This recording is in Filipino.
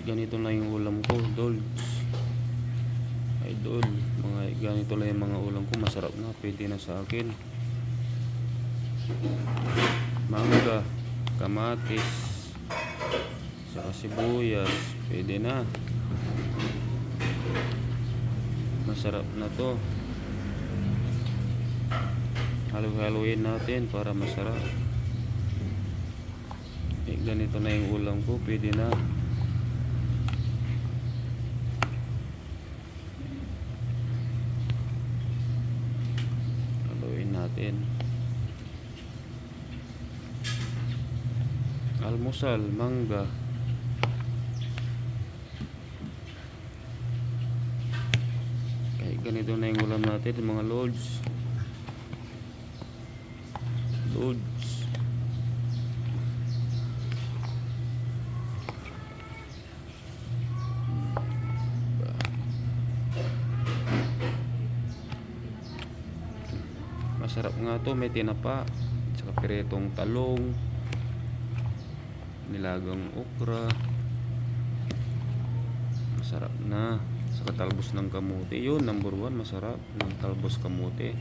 ganito na yung ulam ko, Dolds. Idol, ganito lang yung mga ulam ko. Masarap na, pwede na sa akin. Mangga, kamatis, saka sibuyas, pwede na. Masarap na to. Halo-haloin natin para masarap. Ganito na yung ulam ko, pwede na. Haluin natin. Almusal, mangga. Kahit ganito na yung ulam natin, mga lods. Masarap nga to, may tinapa, saka piretong talong, nilagang okra. Masarap na. Saka talbos ng kamote, yun number 1, masarap ng talbos kamote.